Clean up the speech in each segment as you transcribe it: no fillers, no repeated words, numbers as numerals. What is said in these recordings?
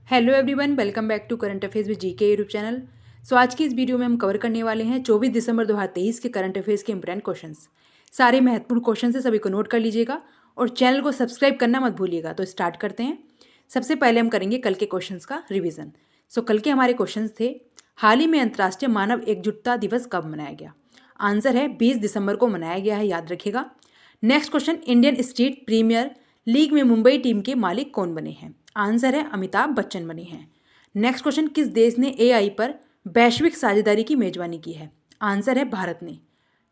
Hello everyone, welcome back to current affairs with GK YouTube channel. आज की इस video में हम कवर करने वाले हैं 24 दिसंबर 2023 के करंट अफेयर्स के इंपॉर्टेंट क्वेश्चंस। सारे महत्वपूर्ण क्वेश्चन है, सभी को नोट कर लीजिएगा और चैनल को सब्सक्राइब करना मत भूलिएगा। तो स्टार्ट करते हैं। सबसे पहले हम करेंगे कल के क्वेश्चंस का रिविजन। कल के हमारे क्वेश्चन थे, हाल ही में अंतर्राष्ट्रीय मानव एकजुटता दिवस कब मनाया गया? आंसर है 20 दिसंबर को मनाया गया है, याद रखिएगा। Next question, Indian State Premier League में मुंबई टीम के मालिक कौन बने हैं? आंसर है अमिताभ बच्चन बने हैं। नेक्स्ट क्वेश्चन, किस देश ने एआई पर वैश्विक साझेदारी की मेजबानी की है? आंसर है भारत ने।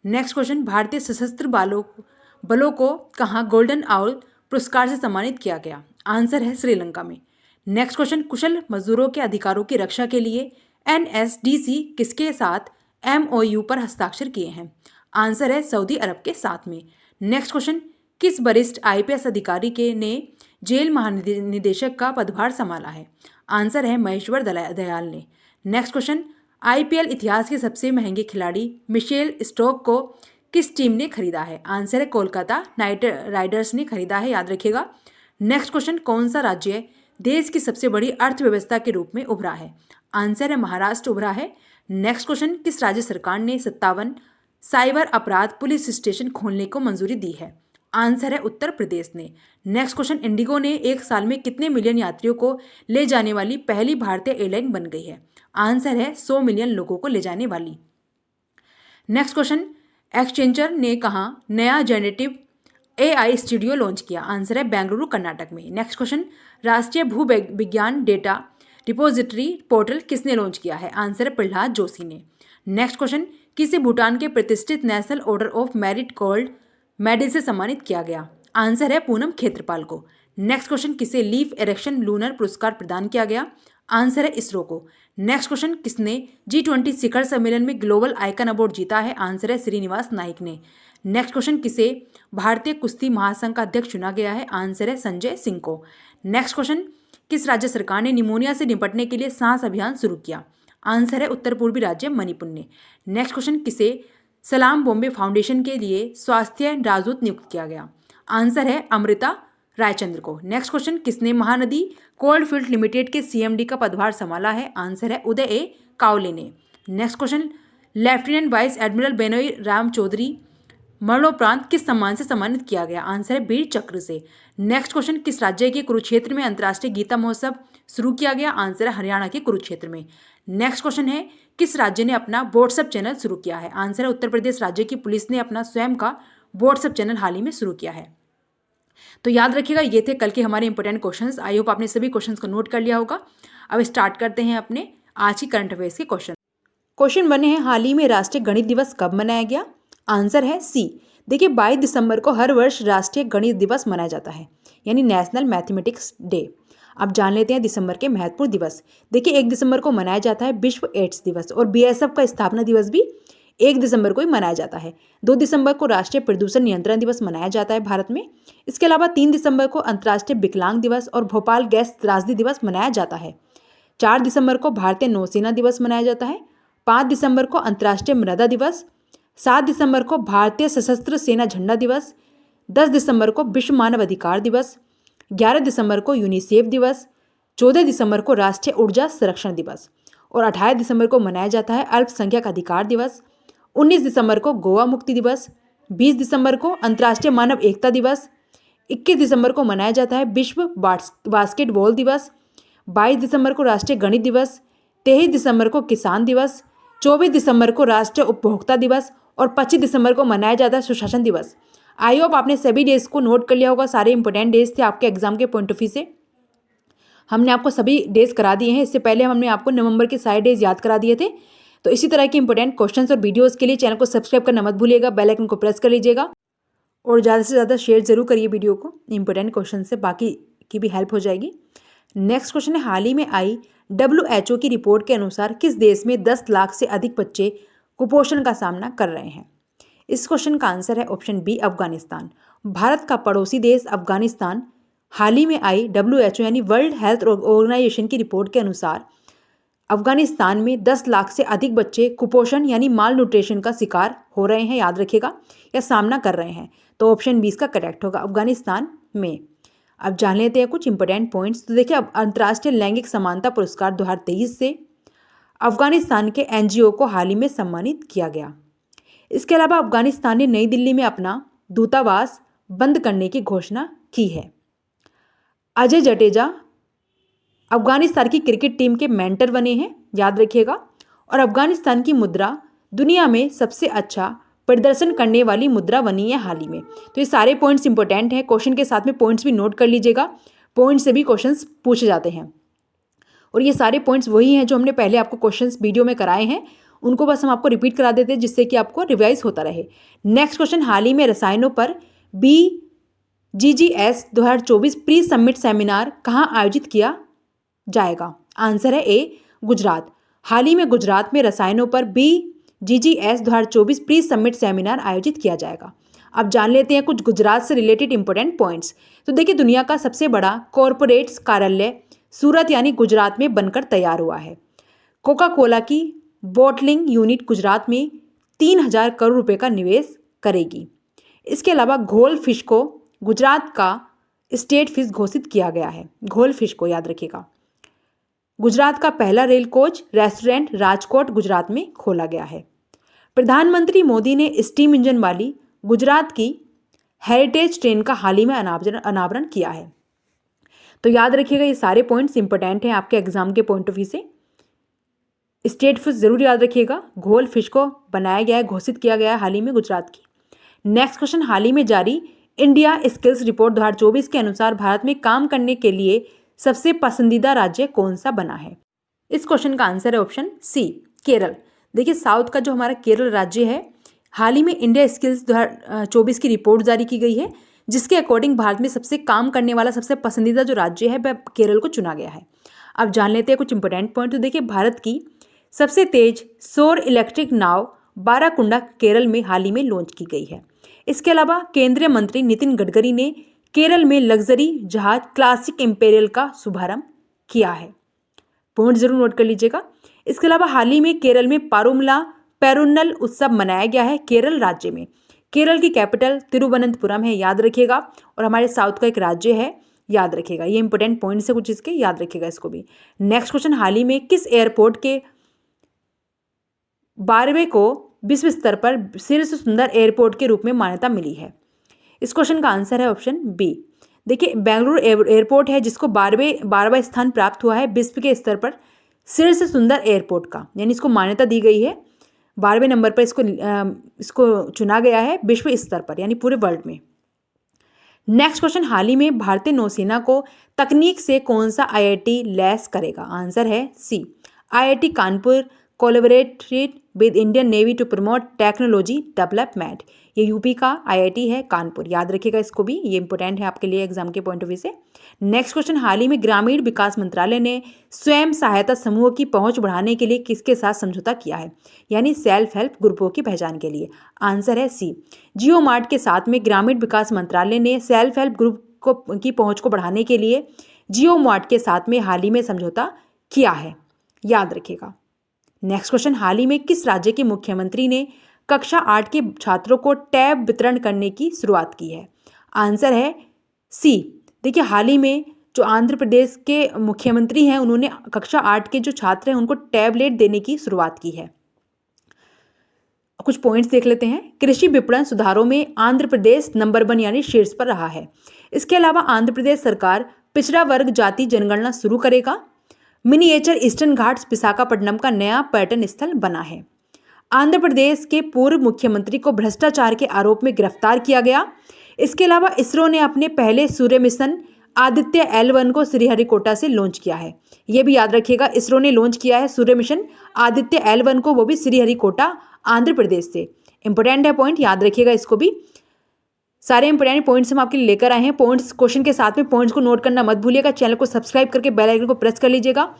नेक्स्ट क्वेश्चन, भारतीय सशस्त्र बलों को कहाँ गोल्डन आउल पुरस्कार से सम्मानित किया गया? आंसर है श्रीलंका में। नेक्स्ट क्वेश्चन, कुशल मजदूरों के अधिकारों की रक्षा के लिए एनएसडीसी किसके साथ एमओयू पर हस्ताक्षर किए हैं? आंसर है सऊदी अरब के साथ में। नेक्स्ट क्वेश्चन, किस वरिष्ठ आईपीएस अधिकारी के ने जेल महानिदेशक का पदभार संभाला है? आंसर है महेश्वर दयाल ने। नेक्स्ट क्वेश्चन, आईपीएल इतिहास के सबसे महंगे खिलाड़ी मिशेल स्टोक को किस टीम ने खरीदा है? आंसर है कोलकाता नाइट राइडर्स ने खरीदा है, याद रखिएगा। नेक्स्ट क्वेश्चन, कौन सा राज्य देश की सबसे बड़ी अर्थव्यवस्था के रूप में उभरा है? आंसर है महाराष्ट्र उभरा है। नेक्स्ट क्वेश्चन, किस राज्य सरकार ने 57 साइबर अपराध पुलिस स्टेशन खोलने को मंजूरी दी है? आंसर है उत्तर प्रदेश ने। नेक्स्ट क्वेश्चन, इंडिगो ने एक साल में कितने मिलियन यात्रियों को ले जाने वाली पहली भारतीय एयरलाइन बन गई है? आंसर है 100 मिलियन लोगों को ले जाने वाली। नेक्स्ट क्वेश्चन, एक्सचेंजर ने कहा नया जनरेटिव एआई स्टूडियो लॉन्च किया? आंसर है बेंगलुरु कर्नाटक में। नेक्स्ट क्वेश्चन, राष्ट्रीय भू विज्ञान डेटा रिपोजिटरी पोर्टल किसने लॉन्च किया है? आंसर है प्रहलाद जोशी ने। नेक्स्ट क्वेश्चन, किसे भूटान के प्रतिष्ठित national order of merit gold medal से सम्मानित किया गया? आंसर है पूनम खेत्रपाल को। नेक्स्ट क्वेश्चन, किसे लीफ इरेक्शन लूनर पुरस्कार प्रदान किया गया? आंसर है इसरो को। नेक्स्ट क्वेश्चन, किसने G20 शिखर सम्मेलन में ग्लोबल आइकन अवार्ड जीता है? आंसर है श्रीनिवास नाइक ने। नेक्स्ट क्वेश्चन, किसे भारतीय कुश्ती महासंघ का अध्यक्ष चुना गया है? आंसर है संजय सिंह को। नेक्स्ट क्वेश्चन, किस राज्य सरकार ने निमोनिया से निपटने के लिए सांस अभियान शुरू किया? आंसर है उत्तर पूर्वी राज्य मणिपुर ने। नेक्स्ट क्वेश्चन, किसे सलाम बॉम्बे फाउंडेशन के लिए स्वास्थ्य राजदूत नियुक्त किया गया? आंसर है अमृता रायचंद्र को। नेक्स्ट क्वेश्चन, किसने महानदी कोलफील्ड लिमिटेड के सीएमडी का पदभार संभाला है? आंसर है उदय ए कावले ने। Next question, lieutenant vice admiral Benoy Ram Chaudhary मरणोपरांत किस सम्मान से सम्मानित किया गया? आंसर है वीर चक्र से। नेक्स्ट क्वेश्चन, किस राज्य के कुरुक्षेत्र में अंतर्राष्ट्रीय गीता महोत्सव शुरू किया गया? आंसर है हरियाणा के कुरुक्षेत्र में। नेक्स्ट क्वेश्चन है, किस राज्य ने अपना व्हाट्सएप चैनल शुरू किया है? आंसर है उत्तर प्रदेश राज्य की पुलिस ने अपना स्वयं का व्हाट्सएप चैनल हाल ही में शुरू किया है। तो याद रखिएगा, ये थे कल के हमारे इंपॉर्टेंट क्वेश्चंस। आई होप आपने सभी क्वेश्चंस को नोट कर लिया होगा। अब स्टार्ट करते हैं अपने आज की करंट अफेयर्स के क्वेश्चन। क्वेश्चन बने हैं, हाल ही में राष्ट्रीय गणित दिवस कब मनाया गया? आंसर है सी। देखिए, 22 दिसंबर को हर वर्ष राष्ट्रीय गणित दिवस मनाया जाता है, यानी नेशनल मैथमेटिक्स डे। अब जान लेते हैं दिसंबर के महत्वपूर्ण दिवस। देखिए, 1 दिसंबर को मनाया जाता है विश्व एड्स दिवस और बीएसएफ का स्थापना दिवस भी 1 दिसंबर को ही मनाया जाता है। 2 दिसंबर को राष्ट्रीय प्रदूषण नियंत्रण दिवस मनाया जाता है भारत में। इसके अलावा 3 दिसंबर को अंतर्राष्ट्रीय विकलांग दिवस और भोपाल गैस त्रासदी दिवस मनाया जाता है। 4 दिसंबर को भारतीय नौसेना दिवस मनाया जाता है। 5 दिसंबर को अंतर्राष्ट्रीय मृदा दिवस। 7 दिसंबर को भारतीय सशस्त्र सेना झंडा दिवस। 10 दिसंबर को विश्व मानव अधिकार दिवस। 11 दिसंबर को यूनिसेफ दिवस। 14 दिसंबर को राष्ट्रीय ऊर्जा संरक्षण दिवस और 18 दिसंबर को मनाया जाता है अल्पसंख्यक अधिकार दिवस। 19 दिसंबर को गोवा मुक्ति दिवस। 20 दिसंबर को अंतर्राष्ट्रीय मानव एकता दिवस। 21 दिसंबर को मनाया जाता है विश्व बास्केटबॉल दिवस। 22 दिसंबर को राष्ट्रीय गणित दिवस। 23 दिसंबर को किसान दिवस। 24 दिसंबर को राष्ट्रीय उपभोक्ता दिवस और 25 दिसंबर को मनाया जाता है सुशासन दिवस। आई होप आपने सभी डेज को नोट कर लिया होगा। सारे इंपॉर्टेंट डेज थे आपके एग्जाम के पॉइंट ऑफ व्यू से। हमने आपको सभी डेज करा दिए हैं। इससे पहले हमने आपको नवंबर के सारे डेज याद करा दिए थे। तो इसी तरह के इंपॉर्टेंट क्वेश्चंस और वीडियोस के लिए चैनल को सब्सक्राइब करना मत भूलिएगा, बेल आइकन को प्रेस कर लीजिएगा और ज़्यादा से ज़्यादा शेयर जरूर करिए वीडियो को इंपॉर्टेंट क्वेश्चन से, बाकी की भी हेल्प हो जाएगी। नेक्स्ट क्वेश्चन है, हाल ही में आई WHO की रिपोर्ट के अनुसार किस देश में 10 लाख से अधिक बच्चे कुपोषण का सामना कर रहे हैं? इस क्वेश्चन का आंसर है ऑप्शन बी, अफगानिस्तान। भारत का पड़ोसी देश अफगानिस्तान हाल ही में आई WHO यानी वर्ल्ड हेल्थ ऑर्गेनाइजेशन की रिपोर्ट के अनुसार अफगानिस्तान में 10 लाख से अधिक बच्चे कुपोषण यानी माल न्यूट्रिशन का शिकार हो रहे हैं, याद रखिएगा, या सामना कर रहे हैं। तो ऑप्शन बी इसका करेक्ट होगा, अफगानिस्तान में। अब जान लेते हैं कुछ इंपॉर्टेंट पॉइंट्स। तो देखिए, अब अंतर्राष्ट्रीय लैंगिक समानता पुरस्कार 2023 से अफगानिस्तान के एनजीओ को हाल ही में सम्मानित किया गया। इसके अलावा अफगानिस्तान ने नई दिल्ली में अपना दूतावास बंद करने की घोषणा की है। अजय जडेजा अफगानिस्तान की क्रिकेट टीम के मेंटर बने हैं, याद रखिएगा। और अफगानिस्तान की मुद्रा दुनिया में सबसे अच्छा प्रदर्शन करने वाली मुद्रा बनी है हाल ही में। तो ये सारे पॉइंट्स इंपॉर्टेंट हैं, क्वेश्चन के साथ में पॉइंट्स भी नोट कर लीजिएगा, पॉइंट से भी क्वेश्चंस पूछे जाते हैं। और ये सारे पॉइंट्स वही हैं जो हमने पहले आपको क्वेश्चंस वीडियो में कराए हैं, उनको बस हम आपको रिपीट करा देते हैं जिससे कि आपको रिवाइज होता रहे। नेक्स्ट क्वेश्चन, हाल ही में रसायनों पर BGGS 2024 प्री समिट सेमिनार कहाँ आयोजित किया जाएगा? आंसर है ए, गुजरात। हाल ही में गुजरात में रसायनों पर BGGS 2024 प्री समिट सेमिनार आयोजित किया जाएगा। अब जान लेते हैं कुछ गुजरात से रिलेटेड इंपॉर्टेंट पॉइंट्स। तो देखिए, दुनिया का सबसे बड़ा कॉरपोरेट्स कार्यालय सूरत यानी गुजरात में बनकर तैयार हुआ है। कोका कोला की बॉटलिंग यूनिट गुजरात में 3000 करोड़ रुपए का निवेश करेगी। इसके अलावा घोल फिश को गुजरात का स्टेट फिश घोषित किया गया है। घोल फिश को याद रखिएगा। गुजरात का पहला rail coach restaurant Rajkot Gujarat में खोला गया है। प्रधानमंत्री मोदी ने स्टीम इंजन वाली गुजरात की हेरिटेज ट्रेन का हाल ही में अनावरण किया है। तो याद रखिएगा, ये सारे पॉइंट्स इंपॉर्टेंट हैं आपके एग्जाम के पॉइंट ऑफ व्यू से। स्टेट फिश जरूर याद रखिएगा। घोल फिश को बनाया गया है, घोषित किया गया है हाल ही में गुजरात की। नेक्स्ट क्वेश्चन, हाल ही में जारी इंडिया स्किल्स रिपोर्ट 2024 के अनुसार भारत में काम करने के लिए सबसे पसंदीदा राज्य कौन सा बना है? इस क्वेश्चन का आंसर है ऑप्शन सी, केरल। देखिए, साउथ का जो हमारा केरल राज्य है, हाल ही में इंडिया स्किल्स 2024 की रिपोर्ट जारी की गई है, जिसके अकॉर्डिंग भारत में सबसे काम करने वाला सबसे पसंदीदा जो राज्य है वह केरल को चुना गया है। अब जान लेते हैं कुछ इंपॉर्टेंट पॉइंट। तो देखिए, भारत की सबसे तेज सौर इलेक्ट्रिक नाव बाराकुंडा केरल में हाल ही में लॉन्च की गई है। इसके अलावा केंद्रीय मंत्री नितिन गडकरी ने केरल में लग्जरी जहाज क्लासिक इंपेरियल का शुभारंभ किया है। पॉइंट जरूर नोट कर लीजिएगा। इसके अलावा हाल ही में केरल में पारुमला पेरुन्नल उत्सव मनाया गया है केरल राज्य में। केरल की कैपिटल तिरुवनंतपुरम है, याद रखिएगा। और हमारे साउथ का एक राज्य है, याद रखिएगा। ये इंपॉर्टेंट पॉइंट्स है कुछ इसके, याद रखिएगा इसको भी। नेक्स्ट क्वेश्चन, हाल ही में किस एयरपोर्ट के 12वें को विश्व स्तर पर शीर्ष सुंदर एयरपोर्ट के रूप में मान्यता मिली है? इस क्वेश्चन का आंसर है ऑप्शन बी। देखिए, बेंगलुरु एयरपोर्ट है जिसको 12वां स्थान प्राप्त हुआ है विश्व के स्तर पर शीर्ष सुंदर एयरपोर्ट का, यानी इसको मान्यता दी गई है। 12वें नंबर पर इसको चुना गया है विश्व स्तर पर, यानी पूरे वर्ल्ड में। नेक्स्ट क्वेश्चन, हाल ही में भारतीय नौसेना को तकनीक से कौन सा IIT लैस करेगा? आंसर है C, IIT Kanpur collaborated with Indian navy to promote technology development. ये यूपी का IIT है कानपुर, याद रखिएगा इसको भी, ये इंपॉर्टेंट है आपके लिए एग्जाम के पॉइंट ऑफ व्यू से। नेक्स्ट क्वेश्चन, हाल ही में ग्रामीण विकास मंत्रालय ने स्वयं सहायता समूह की पहुंच बढ़ाने के लिए किसके साथ समझौता किया है, यानी सेल्फ हेल्प ग्रुपों की पहचान के लिए? आंसर है सी, जियो मार्ट के साथ में ग्रामीण विकास मंत्रालय ने सेल्फ हेल्प ग्रुप की पहुंच को बढ़ाने के लिए जियो मार्ट के साथ में हाल ही में समझौता किया है, याद रखिएगा। नेक्स्ट क्वेश्चन, हाल ही में किस राज्य के मुख्यमंत्री ने कक्षा 8 के छात्रों को टैब वितरण करने की शुरुआत की है? आंसर है सी। देखिए, हाल ही में जो आंध्र प्रदेश के मुख्यमंत्री हैं, उन्होंने कक्षा 8 के जो छात्र हैं उनको टैबलेट देने की शुरुआत की है। कुछ पॉइंट्स देख लेते हैं। कृषि विपणन सुधारों में आंध्र प्रदेश नंबर 1 यानी शीर्ष पर रहा है। इसके अलावा आंध्र प्रदेश सरकार पिछड़ा वर्ग जाति जनगणना शुरू करेगा। मिनिएचर ईस्टर्न घाट्स विशाखापट्टनम का नया पर्यटन स्थल बना है। आंध्र प्रदेश के पूर्व मुख्यमंत्री को भ्रष्टाचार के आरोप में गिरफ्तार किया गया। इसके अलावा इसरो ने अपने पहले सूर्य मिशन आदित्य L1 को श्रीहरिकोटा से लॉन्च किया है। यह भी याद रखिएगा, इसरो ने लॉन्च किया है सूर्य मिशन आदित्य L1 को, वो भी श्रीहरिकोटा आंध्र प्रदेश से। इंपॉर्टेंट है पॉइंट, याद रखिएगा इसको भी। सारे इंपॉर्टेंट पॉइंट्स हम आपके लिए लेकर आए हैं। पॉइंट्स क्वेश्चन के साथ में पॉइंट्स को नोट करना मत भूलिएगा। चैनल को सब्सक्राइब करके बेल आइकन को प्रेस कर लीजिएगा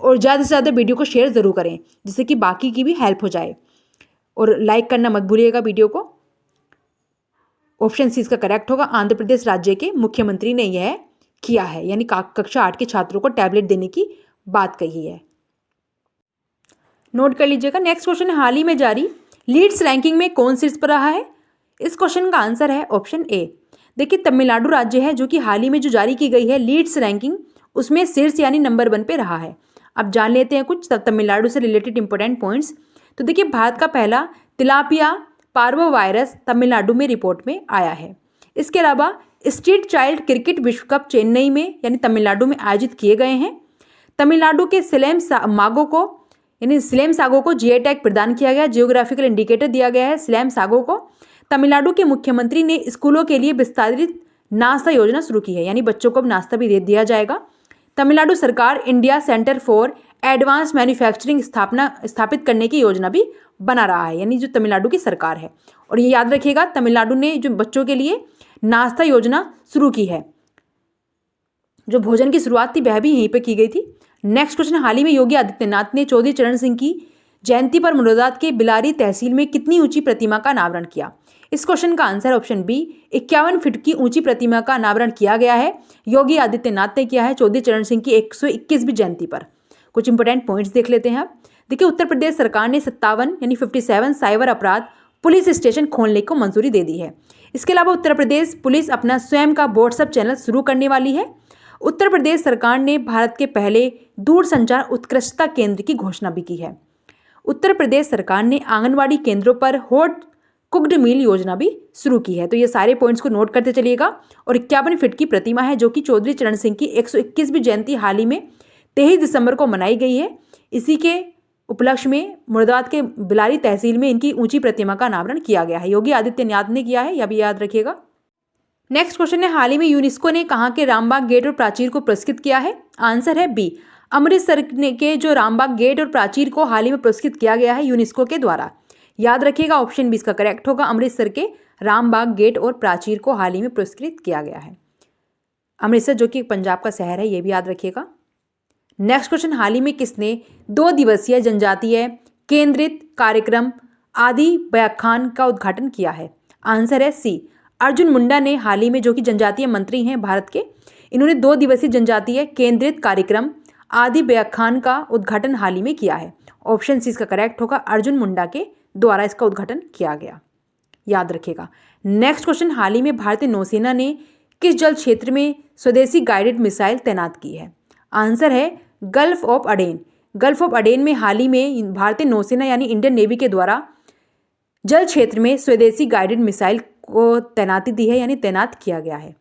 और ज़्यादा से ज़्यादा वीडियो को शेयर ज़रूर करें, जिससे कि बाकी की भी हेल्प हो जाए। और लाइक करना मत भूलिएगा वीडियो को। ऑप्शन सी इसका करेक्ट होगा, आंध्र प्रदेश राज्य के मुख्यमंत्री ने यह किया है, यानी कक्षा 8 के छात्रों को टैबलेट देने की बात कही है। नोट कर लीजिएगा। नेक्स्ट क्वेश्चन, हाल ही में जारी लीड्स रैंकिंग में कौन शीर्ष पर रहा है? इस क्वेश्चन का आंसर है ऑप्शन ए। देखिए तमिलनाडु राज्य है जो कि हाल ही में जो जारी की गई है लीड्स रैंकिंग, उसमें शीर्ष यानी नंबर 1 पे रहा है। अब जान लेते हैं कुछ तमिलनाडु से रिलेटेड इंपॉर्टेंट पॉइंट्स। तो देखिए भारत का पहला तिलापिया पार्वो वायरस तमिलनाडु में रिपोर्ट में आया है। इसके अलावा स्ट्रीट चाइल्ड क्रिकेट विश्व कप चेन्नई में यानी तमिलनाडु में आयोजित किए गए हैं। तमिलनाडु के सिलेम सागो को जीआई टैग प्रदान किया गया, जियोग्राफिकल इंडिकेटर दिया गया है सिलेम सागो को। तमिलनाडु के मुख्यमंत्री ने स्कूलों के लिए विस्तारित नाश्ता योजना शुरू की है, यानी बच्चों को अब नाश्ता भी दे दिया जाएगा। तमिलनाडु सरकार India centre for advance manufacturing स्थापित करने की योजना भी बना रहा है, यानी जो तमिलनाडु की सरकार है। और ये याद रखिएगा तमिलनाडु ने जो बच्चों के लिए नाश्ता योजना शुरू की है, जो भोजन की शुरुआत थी वह भी यहीं पर की गई थी। नेक्स्ट क्वेश्चन, हाल ही में योगी आदित्यनाथ ने चौधरी चरण सिंह की जयंती पर मुरादाबाद के बिलारी तहसील में कितनी ऊंची प्रतिमा का अनावरण किया? इस क्वेश्चन का आंसर ऑप्शन बी 51 फीट की ऊंची प्रतिमा का अनावरण किया गया है। योगी आदित्यनाथ ने किया है चौधरी चरण सिंह की 121वीं जयंती पर। कुछ इंपॉर्टेंट पॉइंट्स देख लेते हैं आप। देखिए उत्तर प्रदेश सरकार ने 57 यानी 57 साइबर अपराध पुलिस स्टेशन खोलने को मंजूरी दे दी है। इसके अलावा उत्तर प्रदेश पुलिस अपना स्वयं का व्हाट्सएप चैनल शुरू करने वाली है। उत्तर प्रदेश सरकार ने भारत के पहले दूरसंचार उत्कृष्टता केंद्र की घोषणा भी की है। उत्तर प्रदेश सरकार ने आंगनवाड़ी केंद्रों पर हॉट कुक्ड मील योजना भी शुरू की है। तो ये सारे पॉइंट्स को नोट करते चलिएगा। और 51 फीट की प्रतिमा है जो कि चौधरी चरण सिंह की 121वीं जयंती हाल ही में 23 दिसंबर को मनाई गई है। इसी के उपलक्ष्य में मुरादाबाद के बिलारी तहसील में इनकी ऊंची प्रतिमा का अनावरण किया गया है। योगी आदित्यनाथ ने किया है, यह भी याद रखिएगा। नेक्स्ट क्वेश्चन है, हाल ही में यूनेस्को ने कहाँ के रामबाग गेट और प्राचीर को पुरस्कृत किया है? आंसर है बी, अमृतसर के जो रामबाग गेट और प्राचीर को हाल ही में पुरस्कृत किया गया है यूनेस्को के द्वारा। याद रखिएगा ऑप्शन बी इसका करेक्ट होगा। अमृतसर के रामबाग गेट और प्राचीर को हाल ही में पुरस्कृत किया गया है। अमृतसर जो कि पंजाब का शहर है, ये भी याद रखिएगा। नेक्स्ट क्वेश्चन, हाल ही में किसने 2 दिवसीय जनजातीय केंद्रित कार्यक्रम आदि व्याख्यान का उद्घाटन किया है? आंसर है सी, अर्जुन मुंडा ने हाल ही में, जो कि जनजातीय मंत्री हैं भारत के, इन्होंने 2 दिवसीय जनजातीय केंद्रित कार्यक्रम आदि व्याख्यान का उद्घाटन हाल ही में किया है। ऑप्शन सी इसका करेक्ट होगा, अर्जुन मुंडा के द्वारा इसका उद्घाटन किया गया। याद रखिएगा। नेक्स्ट क्वेश्चन, हाल ही में भारतीय नौसेना ने किस जल क्षेत्र में स्वदेशी गाइडेड मिसाइल तैनात की है? आंसर है गल्फ ऑफ अडेन। गल्फ ऑफ अडेन में हाल ही में भारतीय नौसेना यानी इंडियन नेवी के द्वारा जल क्षेत्र में स्वदेशी गाइडेड मिसाइल को तैनाती दी है, यानी तैनात किया गया है।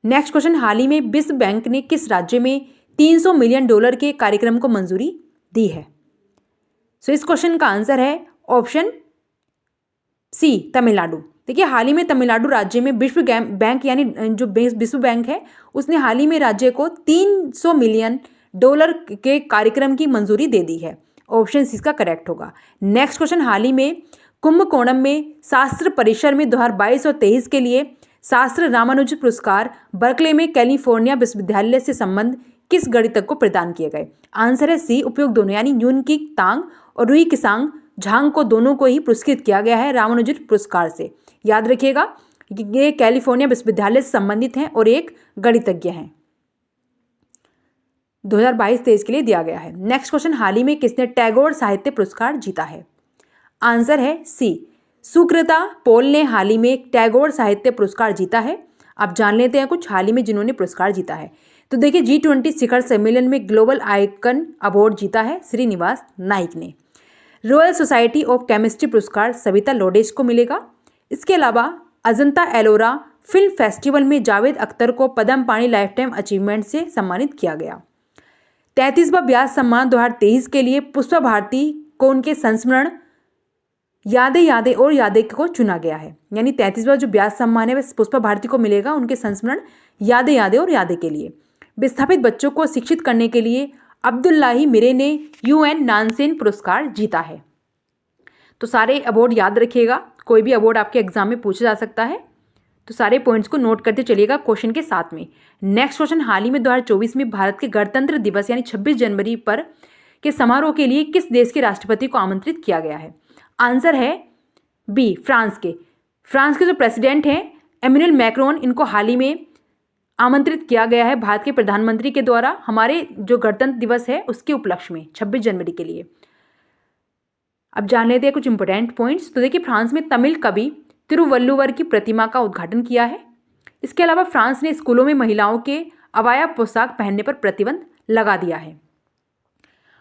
नेक्स्ट क्वेश्चन, हाल ही में विश्व बैंक ने किस राज्य में $300 मिलियन के कार्यक्रम को मंजूरी दी है? सो इस क्वेश्चन का आंसर है ऑप्शन सी, तमिलनाडु। देखिए हाल ही में तमिलनाडु राज्य में विश्व बैंक यानी जो विश्व बैंक है उसने हाल ही में राज्य को $300 मिलियन के कार्यक्रम की मंजूरी दे दी है। ऑप्शन सी इसका करेक्ट होगा। नेक्स्ट क्वेश्चन, हाल ही में कुंभकोणम में शास्त्र परिसर में 2022 और 23 के लिए शास्त्र रामानुज पुरस्कार बर्कले में कैलिफोर्निया विश्वविद्यालय से संबंध किस गणितज्ञ को प्रदान किए गए? आंसर है सी, उपयुक्त दोनों यानी यून की तांग और रुई किसांग झांग को दोनों को ही पुरस्कृत किया गया है रामानुजन पुरस्कार से। याद रखिएगा ये कैलिफोर्निया विश्वविद्यालय से संबंधित हैं और एक गणितज्ञ हैं। 2022-23 के लिए दिया गया है। नेक्स्ट क्वेश्चन, हाल ही में किसने टैगोर साहित्य पुरस्कार जीता है? आंसर है सी, सुकृता पॉल ने हाल ही में टैगोर साहित्य पुरस्कार जीता है। आप जान लेते हैं कुछ हाल ही में जिन्होंने पुरस्कार जीता है। तो देखिए G20 शिखर सम्मेलन में ग्लोबल आइकन अवार्ड जीता है श्रीनिवास नाइक ने। रॉयल सोसाइटी ऑफ केमिस्ट्री पुरस्कार सविता लोडेस को मिलेगा। इसके अलावा अजंता एलोरा फिल्म फेस्टिवल में जावेद अख्तर को पद्म पाणि लाइफ टाइम अचीवमेंट से सम्मानित किया गया। 33वां व्यास सम्मान 2023 के लिए पुष्पा भारती को उनके संस्मरण यादें यादें और यादें को चुना गया है। यानी 33वां जो व्यास सम्मान है वह पुष्पा भारती को मिलेगा उनके संस्मरण यादें यादें और यादें के लिए। विस्थापित बच्चों को शिक्षित करने के लिए अब्दुल्लाही मिरे ने UN नानसेन पुरस्कार जीता है। तो सारे अवार्ड याद रखिएगा, कोई भी अवार्ड आपके एग्जाम में पूछा जा सकता है, तो सारे पॉइंट्स को नोट करते चलिएगा क्वेश्चन के साथ में। नेक्स्ट क्वेश्चन, हाल ही में 2024 में भारत के गणतंत्र दिवस यानी 26 जनवरी पर के समारोह के लिए किस देश के राष्ट्रपति को आमंत्रित किया गया है? आंसर है बी, फ्रांस के जो प्रेसिडेंट हैं एम्यूनल मैक्रोन, इनको हाल ही में आमंत्रित किया गया है भारत के प्रधानमंत्री के द्वारा हमारे जो गणतंत्र दिवस है उसके उपलक्ष्य में 26 जनवरी के लिए। अब जान लेते हैं कुछ इंपॉर्टेंट पॉइंट्स। तो देखिए फ्रांस में तमिल कवि तिरुवल्लुवर की प्रतिमा का उद्घाटन किया है। इसके अलावा फ्रांस ने स्कूलों में महिलाओं के अबाया पोशाक पहनने पर प्रतिबंध लगा दिया है।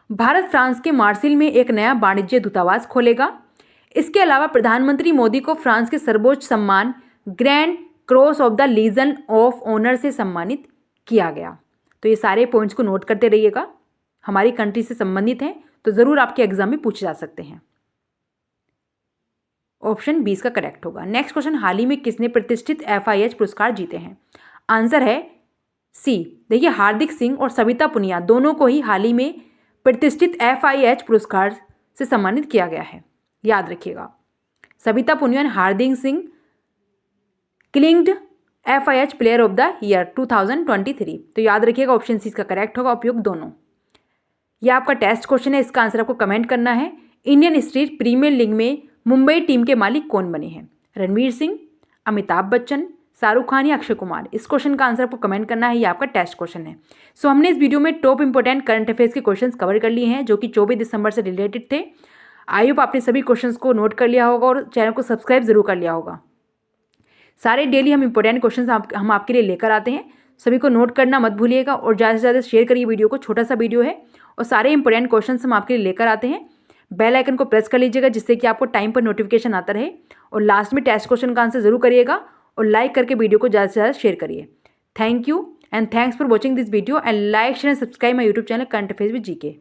भारत फ्रांस के मार्सिल में एक नया वाणिज्य दूतावास खोलेगा। इसके अलावा प्रधानमंत्री मोदी को फ्रांस के सर्वोच्च सम्मान Grand Cross of the Legion of Honour से सम्मानित किया गया। तो ये सारे पॉइंट्स को नोट करते रहिएगा, हमारी कंट्री से संबंधित हैं, तो ज़रूर आपके एग्जाम में पूछे जा सकते हैं। ऑप्शन 20 का करेक्ट होगा। नेक्स्ट क्वेश्चन, हाल ही में किसने प्रतिष्ठित FIH पुरस्कार जीते हैं? आंसर है सी। देखिए, हार्दिक सिंह और सविता पुनिया दोनों को ही हाल ही में प्रतिष्ठित FIH पुरस्कार से सम्मानित किया गया है, याद रखिएगा। सविता पुनिया और Hardik Singh clinched FIH player of the year 2023। तो याद रखिएगा, ऑप्शन सी इसका करेक्ट होगा, उपयुक्त दोनों। यह आपका टेस्ट क्वेश्चन है, इसका आंसर आपको कमेंट करना है। इंडियन स्टेट प्रीमियर लीग में मुंबई टीम के मालिक कौन बने हैं? रणवीर सिंह, अमिताभ बच्चन, शाहरुख खान या अक्षय कुमार? इस क्वेश्चन का आंसर आपको कमेंट करना है, ये आपका टेस्ट क्वेश्चन है। सो हमने इस वीडियो में टॉप इंपोर्टेंट करंट अफेयर्स के क्वेश्चंस कवर कर लिए हैं, जो कि 24 दिसंबर से रिलेटेड थे। आई होप आपने सभी क्वेश्चंस को नोट कर लिया होगा और चैनल को सब्सक्राइब जरूर कर लिया होगा। सारे डेली हम इंपॉर्टेंट क्वेश्चंस हम आपके लिए लेकर आते हैं, सभी को नोट करना मत भूलिएगा और ज़्यादा से ज़्यादा शेयर करिए वीडियो को। छोटा सा वीडियो है और सारे इंपॉर्टेंट क्वेश्चंस हम आपके लिए लेकर आते हैं। बेल आइकन को प्रेस कर लीजिएगा, जिससे कि आपको टाइम पर नोटिफिकेशन आता रहे। और लास्ट में टेस्ट क्वेश्चन का आंसर जरूर करिएगा और लाइक करके वीडियो को ज़्यादा से ज़्यादा शेयर करिए। Thank you and thanks for watching this video and like share and subscribe my YouTube channel current affairs with GK।